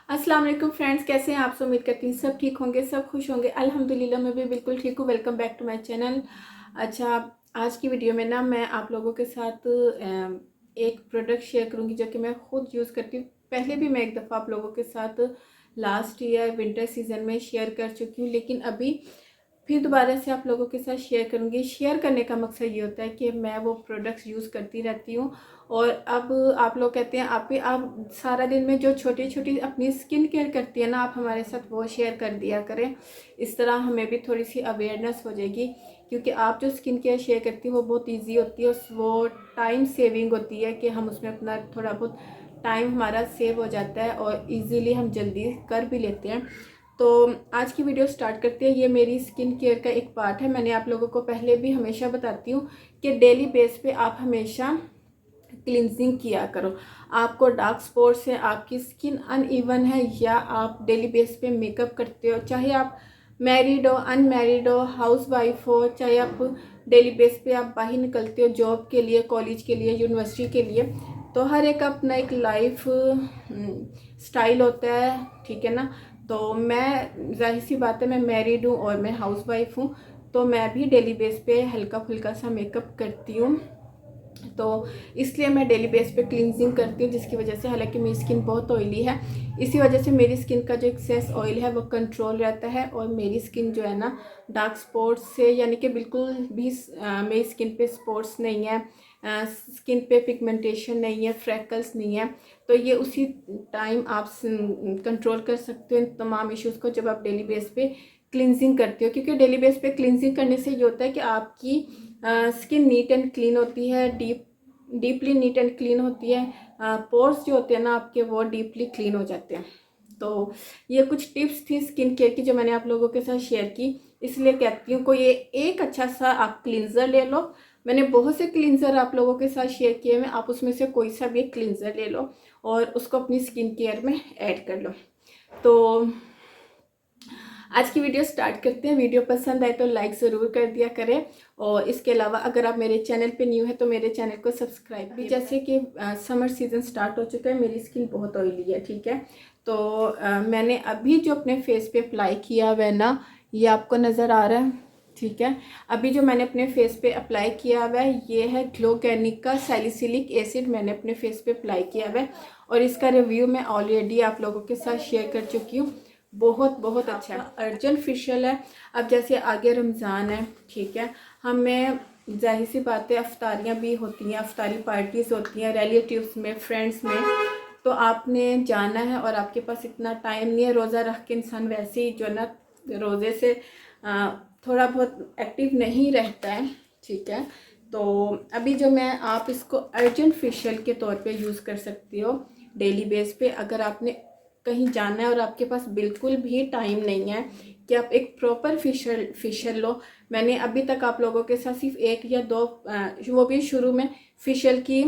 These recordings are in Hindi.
अस्सलाम वालेकुम फ्रेंड्स, कैसे हैं आप सब। उम्मीद करती हूँ सब ठीक होंगे, सब खुश होंगे। अल्हम्दुलिल्लाह मैं भी बिल्कुल ठीक हूँ। Welcome back to my channel. अच्छा, आज की वीडियो में ना मैं आप लोगों के साथ एक प्रोडक्ट शेयर करूँगी जो कि मैं खुद यूज़ करती हूँ। पहले भी मैं एक दफ़ा आप लोगों के साथ लास्ट ईयर विंटर सीज़न में शेयर कर चुकी हूँ, लेकिन अभी फिर दोबारा से आप लोगों के साथ शेयर करूँगी। शेयर करने का मकसद ये होता है कि मैं वो प्रोडक्ट्स यूज़ करती रहती हूँ। और अब आप लोग कहते हैं आप सारा दिन में जो छोटी छोटी अपनी स्किन केयर करती है ना, आप हमारे साथ वो शेयर कर दिया करें। इस तरह हमें भी थोड़ी सी अवेयरनेस हो जाएगी, क्योंकि आप जो स्किन केयर शेयर करती है वो बहुत ईजी होती है। वो टाइम सेविंग होती है कि हम उसमें अपना थोड़ा बहुत टाइम हमारा सेव हो जाता है और इजीली हम जल्दी कर भी लेते हैं। तो आज की वीडियो स्टार्ट करते हैं। ये मेरी स्किन केयर का एक पार्ट है। मैंने आप लोगों को पहले भी हमेशा बताती हूँ कि डेली बेस पे आप हमेशा क्लिनजिंग किया करो। आपको डार्क स्पॉट्स है, आपकी स्किन अनइवन है, या आप डेली बेस पे मेकअप करते हो, चाहे आप मैरिड हो, अनमैरिड हो, हाउस वाइफ हो, चाहे आप डेली बेस पे आप बाहर निकलते हो जॉब के लिए, कॉलेज के लिए, यूनिवर्सिटी के लिए, तो हर एक अपना एक लाइफ स्टाइल होता है, ठीक है ना। तो मैं, जाहिर सी बात है, मैं मैरिड हूँ और मैं हाउस वाइफ हूँ, तो मैं भी डेली बेस पे हल्का फुल्का सा मेकअप करती हूँ। तो इसलिए मैं डेली बेस पे क्लिनजिंग करती हूँ, जिसकी वजह से, हालांकि मेरी स्किन बहुत ऑयली है, इसी वजह से मेरी स्किन का जो एक्सेस ऑयल है वो कंट्रोल रहता है। और मेरी स्किन जो है ना, डार्क स्पॉट्स से, यानी कि बिल्कुल भी मेरी स्किन पे स्पॉट्स नहीं है, स्किन पे पिगमेंटेशन नहीं है, फ्रैकल्स नहीं है। तो ये उसी टाइम आप कंट्रोल कर सकते हो इन तमाम इश्यूज़ को, जब आप डेली बेस पे क्लिनजिंग करते हो। क्योंकि डेली बेस पे क्लिनजिंग करने से ये होता है कि आपकी स्किन नीट एंड क्लीन होती है, डीपली नीट एंड क्लीन होती है। पोर्स जो होते हैं ना आपके, वो डीपली क्लीन हो जाते हैं। तो ये कुछ टिप्स थी स्किन केयर की जो मैंने आप लोगों के साथ शेयर की। इसलिए कहती हूँ, कोई एक अच्छा सा आप क्लींजर ले लो। मैंने बहुत से क्लींजर आप लोगों के साथ शेयर किए हैं, आप उसमें से कोई सा भी एक क्लींजर ले लो और उसको अपनी स्किन केयर में ऐड कर लो। तो आज की वीडियो स्टार्ट करते हैं। वीडियो पसंद आए तो लाइक ज़रूर कर दिया करें, और इसके अलावा अगर आप मेरे चैनल पे न्यू है तो मेरे चैनल को सब्सक्राइब भी। जैसे कि समर सीज़न स्टार्ट हो चुका है, मेरी स्किन बहुत ऑयली है, ठीक है। तो मैंने अभी जो अपने फेस पे अप्लाई किया हुआ है ना, ये आपको नज़र आ रहा है, ठीक है। अभी जो मैंने अपने फेस पे अप्लाई किया हुआ है, ये है ग्लोगैनिक का सैलिसिलिक एसिड, मैंने अपने फेस पे अप्लाई किया हुआ है, और इसका रिव्यू मैं ऑलरेडी आप लोगों के साथ शेयर कर चुकी हूँ। बहुत बहुत अच्छा है, अर्जेंट फेशियल है। अब जैसे आगे रमज़ान है, ठीक है, हमें जाहिर सी बात है अफ्तारियाँ भी होती हैं, अफ्तारी पार्टीज़ होती हैं रिलेटिव्स में, फ्रेंड्स में। तो आपने जाना है और आपके पास इतना टाइम नहीं है। रोज़ा रख के इंसान वैसे ही जो है ना, रोज़े से थोड़ा बहुत एक्टिव नहीं रहता है, ठीक है। तो अभी जो मैं, आप इसको अर्जेंट फेशियल के तौर पे यूज़ कर सकती हो डेली बेस पे। अगर आपने कहीं जाना है और आपके पास बिल्कुल भी टाइम नहीं है कि आप एक प्रॉपर फेशियल लो। मैंने अभी तक आप लोगों के साथ सिर्फ एक या दो, वो भी शुरू में, फेशियल की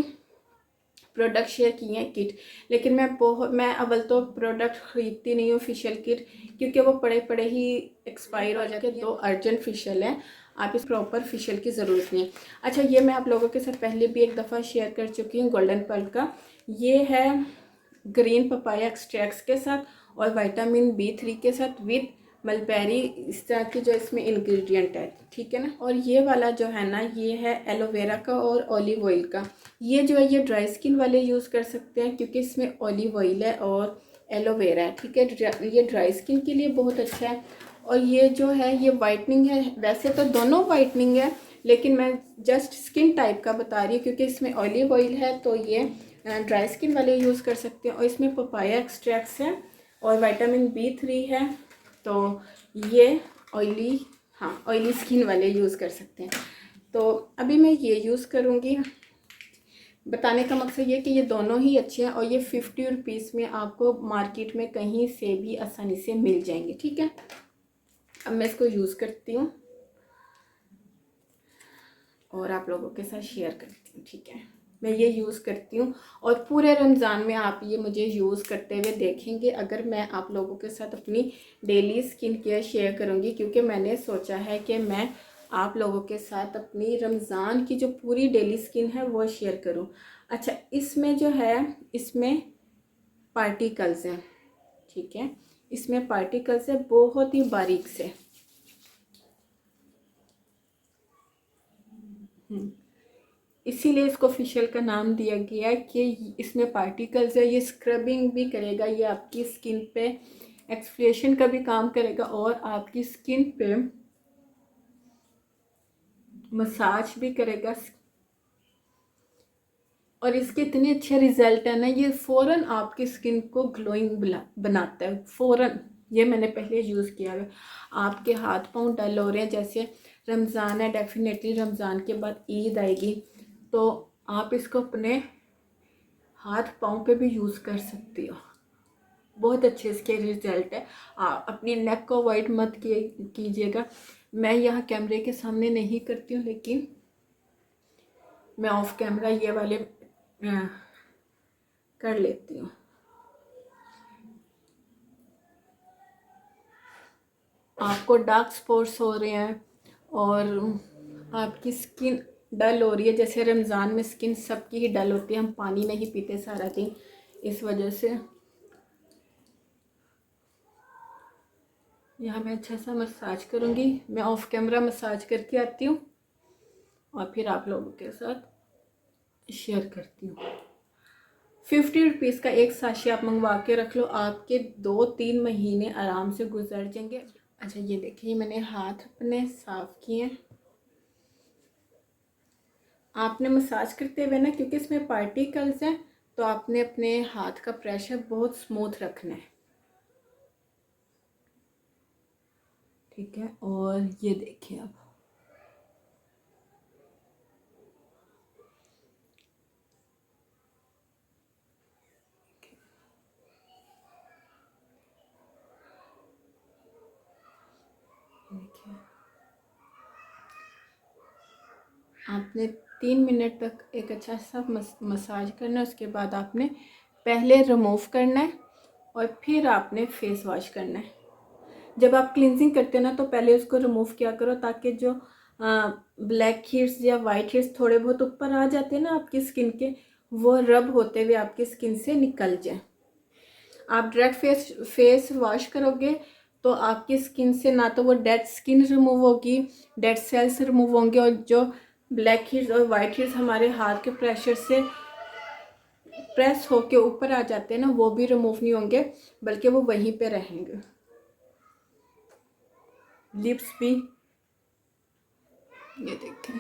प्रोडक्ट शेयर किए हैं, किट। लेकिन मैं अव्वल तो प्रोडक्ट ख़रीदती नहीं हूँ फेशियल किट, क्योंकि वो पड़े पड़े ही एक्सपायर हो जाते हैं। दो अर्जेंट फेशियल हैं, आप इस प्रॉपर फेशियल की ज़रूरत नहीं है। अच्छा, ये मैं आप लोगों के साथ पहले भी एक दफ़ा शेयर कर चुकी हूँ, गोल्डन पर्ल का। ये है ग्रीन पपाया एक्सट्रैक्ट्स के साथ और विटामिन B3 के साथ, विद मलबेरी, इस तरह की जो इसमें इंग्रेडिएंट है, ठीक है ना। और ये वाला जो है ना, ये है एलोवेरा का और ऑलिव ऑयल का। ये जो है, ये ड्राई स्किन वाले यूज़ कर सकते हैं, क्योंकि इसमें ऑलिव ऑयल है और एलोवेरा है, ठीक है। ये ड्राई स्किन के लिए बहुत अच्छा है। और ये जो है, ये वाइटनिंग है। वैसे तो दोनों वाइटनिंग है, लेकिन मैं जस्ट स्किन टाइप का बता रही हूँ, क्योंकि इसमें ऑलिव ऑयल है, तो ये ड्राई स्किन वाले यूज़ कर सकते हैं। और इसमें पपाया एक्सट्रैक्ट्स है और विटामिन B3 है, तो ये ऑयली, हाँ, ऑयली स्किन वाले यूज़ कर सकते हैं। तो अभी मैं ये यूज़ करूँगी। बताने का मकसद ये कि ये दोनों ही अच्छे हैं, और ये 50 रुपीज़ में आपको मार्केट में कहीं से भी आसानी से मिल जाएंगे, ठीक है। अब मैं इसको यूज़ करती हूँ और आप लोगों के साथ शेयर करती हूँ, ठीक है। मैं ये यूज़ करती हूँ, और पूरे रमज़ान में आप ये मुझे यूज़ करते हुए देखेंगे, अगर मैं आप लोगों के साथ अपनी डेली स्किन केयर शेयर करूँगी, क्योंकि मैंने सोचा है कि मैं आप लोगों के साथ अपनी रमज़ान की जो पूरी डेली स्किन है वो शेयर करूँ। अच्छा, इसमें जो है, इसमें पार्टिकल्स हैं, ठीक है। इसमें पार्टिकल्स है बहुत ही बारीक से। इसीलिए इसको फेशियल का नाम दिया गया है कि इसमें पार्टिकल्स है। ये स्क्रबिंग भी करेगा, ये आपकी स्किन पे एक्सफोलिएशन का भी काम करेगा और आपकी स्किन पे मसाज भी करेगा। और इसके इतने अच्छे रिजल्ट है ना, ये फ़ौरन आपकी स्किन को ग्लोइंग बनाता है फ़ौरन। ये मैंने पहले यूज़ किया है। आपके हाथ पाँव डल हो रहे हैं, जैसे रमज़ान है, डेफिनेटली रमज़ान के बाद ईद आएगी, तो आप इसको अपने हाथ पाँव पे भी यूज़ कर सकती हो। बहुत अच्छे इसके रिजल्ट है। आप अपनी नेक को अवॉइड मत कीजिएगा। मैं यहाँ कैमरे के सामने नहीं करती हूँ, लेकिन मैं ऑफ कैमरा ये वाले कर लेती हूँ। आपको डार्क स्पॉट्स हो रहे हैं और आपकी स्किन डल हो रही है, जैसे रमज़ान में स्किन सबकी ही डल होती है, हम पानी नहीं पीते सारा दिन, इस वजह से यहाँ मैं अच्छा सा मसाज करूँगी। मैं ऑफ कैमरा मसाज करके आती हूँ और फिर आप लोगों के साथ शेयर करती हूँ। 50 रुपीज़ का एक साशे आप मंगवा के रख लो, आपके 2-3 महीने आराम से गुजर जाएंगे। अच्छा ये देखिए, मैंने हाथ अपने साफ़ किए। आपने मसाज करते हुए ना, क्योंकि इसमें पार्टिकल्स हैं, तो आपने अपने हाथ का प्रेशर बहुत स्मूथ रखना है, ठीक है। और ये देखिए अब देखिए, आपने 3 मिनट तक एक अच्छा सा मसाज करना है। उसके बाद आपने पहले रिमूव करना है और फिर आपने फेस वॉश करना है। जब आप क्लिनजिंग करते हैं ना, तो पहले उसको रिमूव किया करो, ताकि जो ब्लैक हेड्स या वाइट हेड्स थोड़े बहुत ऊपर आ जाते हैं ना आपकी स्किन के, वो रब होते हुए आपकी स्किन से निकल जाए। आप डायरेक्ट फेस वॉश करोगे तो आपकी स्किन से ना तो वो डेड स्किन रिमूव होगी, डेड सेल्स रिमूव होंगे, और जो ब्लैक हेड्स और वाइट हेड्स हमारे हाथ के प्रेशर से प्रेस होके ऊपर आ जाते हैं ना, वो भी रिमूव नहीं होंगे, बल्कि वो वहीं पे रहेंगे। लिप्स भी ये देखें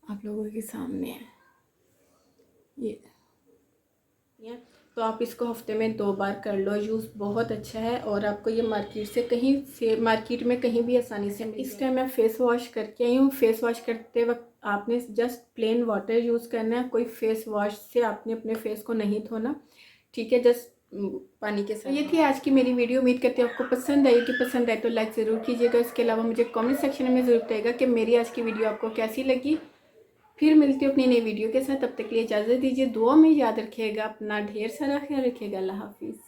आप लोगों के सामने है ये। तो आप इसको हफ्ते में 2 बार कर लो यूज़, बहुत अच्छा है। और आपको ये मार्केट में कहीं भी आसानी से मिल। इस टाइम मैं फ़ेस वॉश करके आई हूँ। फेस वॉश करते वक्त आपने जस्ट प्लेन वाटर यूज़ करना है, कोई फेस वॉश से आपने अपने फेस को नहीं धोना, ठीक है, जस्ट पानी के साथ। ये थी आज की मेरी वीडियो। उम्मीद करती हूँ आपको पसंद आई। कि पसंद आए तो लाइक ज़रूर कीजिएगा। इसके अलावा मुझे कमेंट सेक्शन में ज़रूर बताइएगा कि मेरी आज की वीडियो आपको कैसी लगी। फिर मिलती हूँ अपनी नई वीडियो के साथ, तब तक के लिए इजाज़त दीजिए। दुआ में याद रखिएगा, अपना ढेर सारा ख्याल रखिएगा। अल्लाह हाफिज़।